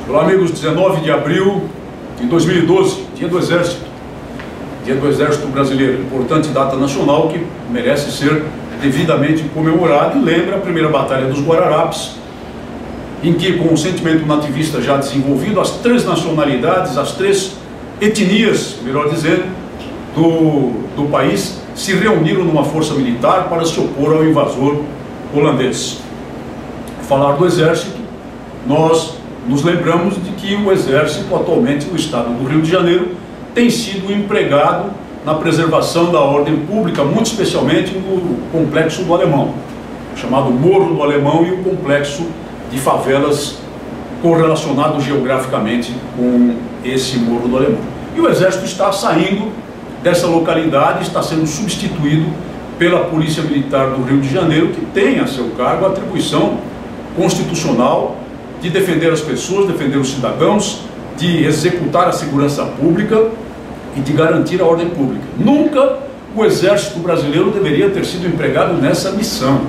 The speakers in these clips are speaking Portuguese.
Olá, amigos, 19 de abril de 2012, Dia do Exército. Dia do Exército Brasileiro, importante data nacional que merece ser devidamente comemorada e lembra a primeira Batalha dos Guararapes, em que, com o sentimento nativista já desenvolvido, as três nacionalidades, as três etnias, melhor dizendo, do país se reuniram numa força militar para se opor ao invasor holandês. Falar do Exército, nós nos lembramos de que o Exército, atualmente no estado do Rio de Janeiro, tem sido empregado na preservação da ordem pública, muito especialmente no Complexo do Alemão, chamado Morro do Alemão, e o complexo de favelas correlacionado geograficamente com esse Morro do Alemão. E o Exército está saindo dessa localidade, está sendo substituído pela Polícia Militar do Rio de Janeiro, que tem a seu cargo a atribuição constitucional de defender as pessoas, defender os cidadãos, de executar a segurança pública e de garantir a ordem pública. Nunca o Exército brasileiro deveria ter sido empregado nessa missão.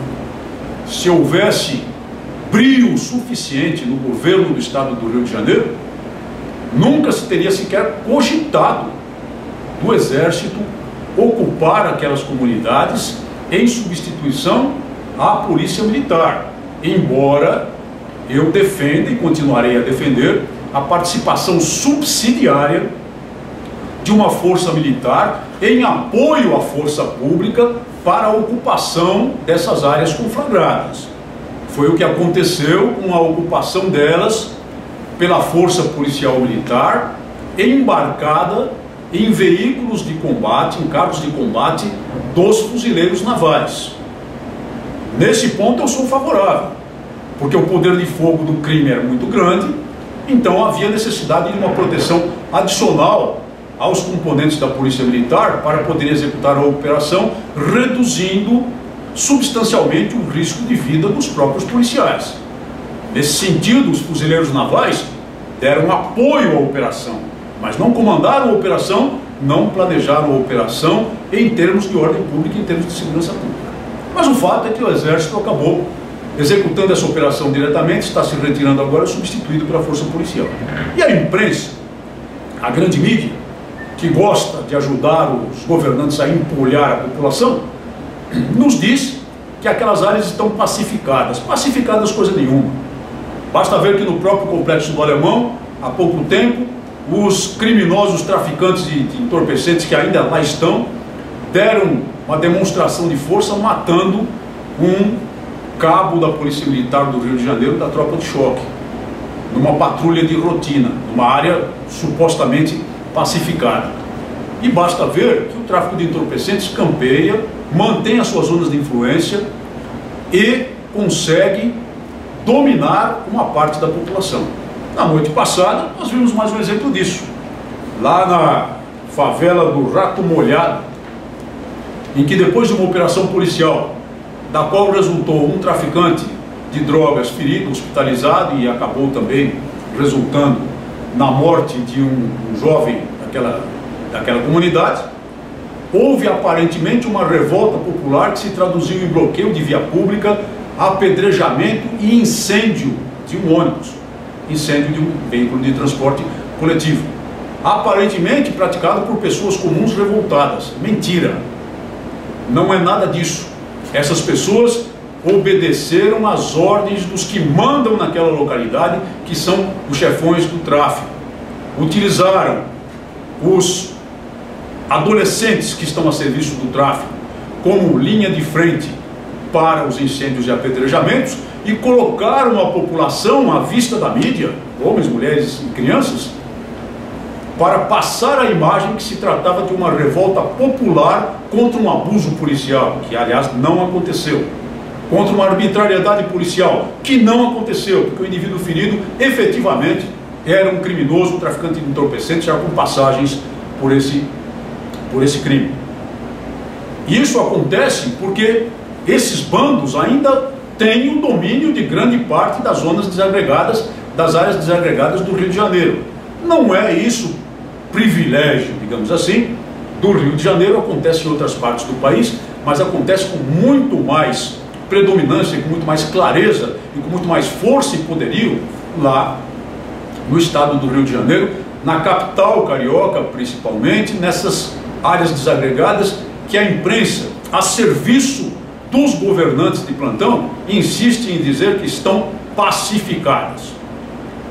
Se houvesse brio suficiente no governo do estado do Rio de Janeiro, nunca se teria sequer cogitado do Exército ocupar aquelas comunidades em substituição à Polícia Militar, embora eu defenda e continuarei a defender a participação subsidiária de uma força militar em apoio à força pública para a ocupação dessas áreas conflagradas. Foi o que aconteceu com a ocupação delas pela força policial militar, embarcada em veículos de combate, em carros de combate dos fuzileiros navais. Nesse ponto eu sou favorável, porque o poder de fogo do crime era muito grande, então havia necessidade de uma proteção adicional aos componentes da Polícia Militar para poder executar a operação, reduzindo substancialmente o risco de vida dos próprios policiais. Nesse sentido, os fuzileiros navais deram apoio à operação, mas não comandaram a operação, não planejaram a operação em termos de ordem pública, em termos de segurança pública. Mas o fato é que o Exército acabou executando essa operação diretamente, está se retirando agora, substituído pela força policial. E a imprensa, a grande mídia, que gosta de ajudar os governantes a empolhar a população, nos diz que aquelas áreas estão pacificadas. Pacificadas coisa nenhuma. Basta ver que no próprio Complexo do Alemão, há pouco tempo, os criminosos traficantes de entorpecentes que ainda lá estão, deram uma demonstração de força matando um cabo da Polícia Militar do Rio de Janeiro, da tropa de choque, numa patrulha de rotina, numa área supostamente pacificada. E basta ver que o tráfico de entorpecentes campeia, mantém as suas zonas de influência e consegue dominar uma parte da população. Na noite passada, nós vimos mais um exemplo disso. Lá na favela do Rato Molhado, em que depois de uma operação policial, da qual resultou um traficante de drogas ferido, hospitalizado, e acabou também resultando na morte de um jovem daquela comunidade, houve aparentemente uma revolta popular que se traduziu em bloqueio de via pública, apedrejamento e incêndio de um ônibus, incêndio de um veículo de transporte coletivo, aparentemente praticado por pessoas comuns revoltadas. Mentira, não é nada disso. Essas pessoas obedeceram às ordens dos que mandam naquela localidade, que são os chefões do tráfico. Utilizaram os adolescentes que estão a serviço do tráfico como linha de frente para os incêndios e apedrejamentos e colocaram a população à vista da mídia, homens, mulheres e crianças, para passar a imagem que se tratava de uma revolta popular contra um abuso policial, que aliás não aconteceu, contra uma arbitrariedade policial, que não aconteceu, porque o indivíduo ferido efetivamente era um criminoso, um traficante de entorpecentes, já com passagens por esse crime. E isso acontece porque esses bandos ainda têm o domínio de grande parte das zonas desagregadas, das áreas desagregadas do Rio de Janeiro. Não é isso privilégio, digamos assim, do Rio de Janeiro, acontece em outras partes do país, mas acontece com muito mais predominância, com muito mais clareza e com muito mais força e poderio lá no estado do Rio de Janeiro, na capital carioca principalmente, nessas áreas desagregadas que a imprensa, a serviço dos governantes de plantão, insiste em dizer que estão pacificadas.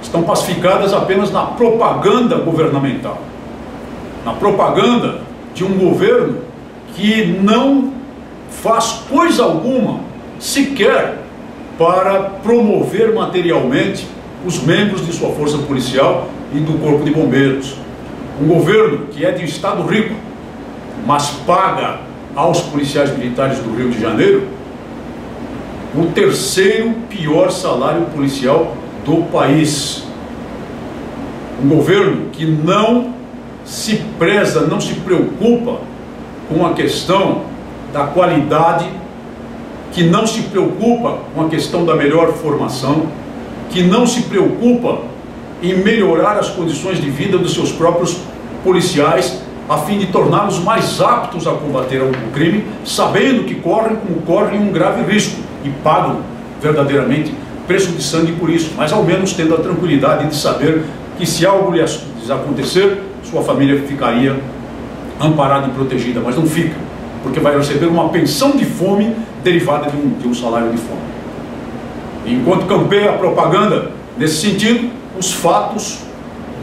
Estão pacificadas apenas na propaganda governamental, na propaganda de um governo que não faz coisa alguma sequer para promover materialmente os membros de sua força policial e do corpo de bombeiros. Um governo que é de estado rico, mas paga aos policiais militares do Rio de Janeiro o terceiro pior salário policial do país. Um governo que não se preza, não se preocupa com a questão da qualidade, que não se preocupa com a questão da melhor formação, que não se preocupa em melhorar as condições de vida dos seus próprios policiais, a fim de torná-los mais aptos a combater o crime, sabendo que correm como correm um grave risco e pagam verdadeiramente preço de sangue por isso, mas ao menos tendo a tranquilidade de saber que se algo lhes acontecer, sua família ficaria amparada e protegida, mas não fica, porque vai receber uma pensão de fome derivada de um salário de fome. E enquanto campeia a propaganda nesse sentido, os fatos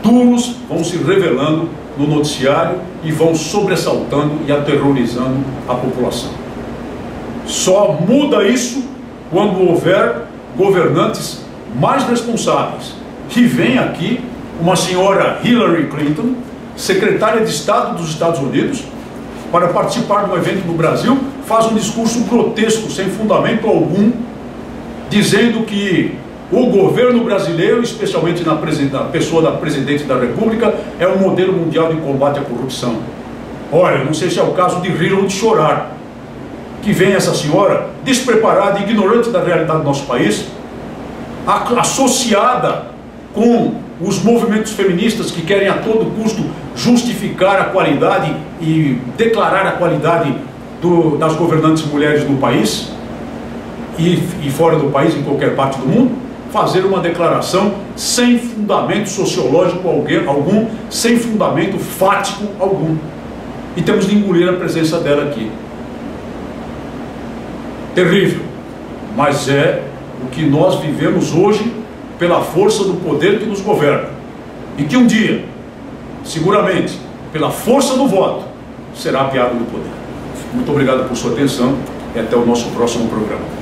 duros vão se revelando no noticiário e vão sobressaltando e aterrorizando a população. Só muda isso quando houver governantes mais responsáveis. Que vem aqui uma senhora Hillary Clinton, secretária de Estado dos Estados Unidos, para participar de um evento no Brasil, faz um discurso grotesco, sem fundamento algum, dizendo que o governo brasileiro, especialmente na pessoa da Presidente da República, é um modelo mundial de combate à corrupção. Olha, não sei se é o caso de rir ou de chorar, que vem essa senhora despreparada e ignorante da realidade do nosso país, associada com os movimentos feministas que querem a todo custo justificar a qualidade e declarar a qualidade das governantes mulheres do país e fora do país, em qualquer parte do mundo, fazer uma declaração sem fundamento sociológico algum, sem fundamento fático algum. E temos de engolir a presença dela aqui. Terrível, mas é o que nós vivemos hoje pela força do poder que nos governa. E que um dia, seguramente, pela força do voto, será apeado do poder. Muito obrigado por sua atenção e até o nosso próximo programa.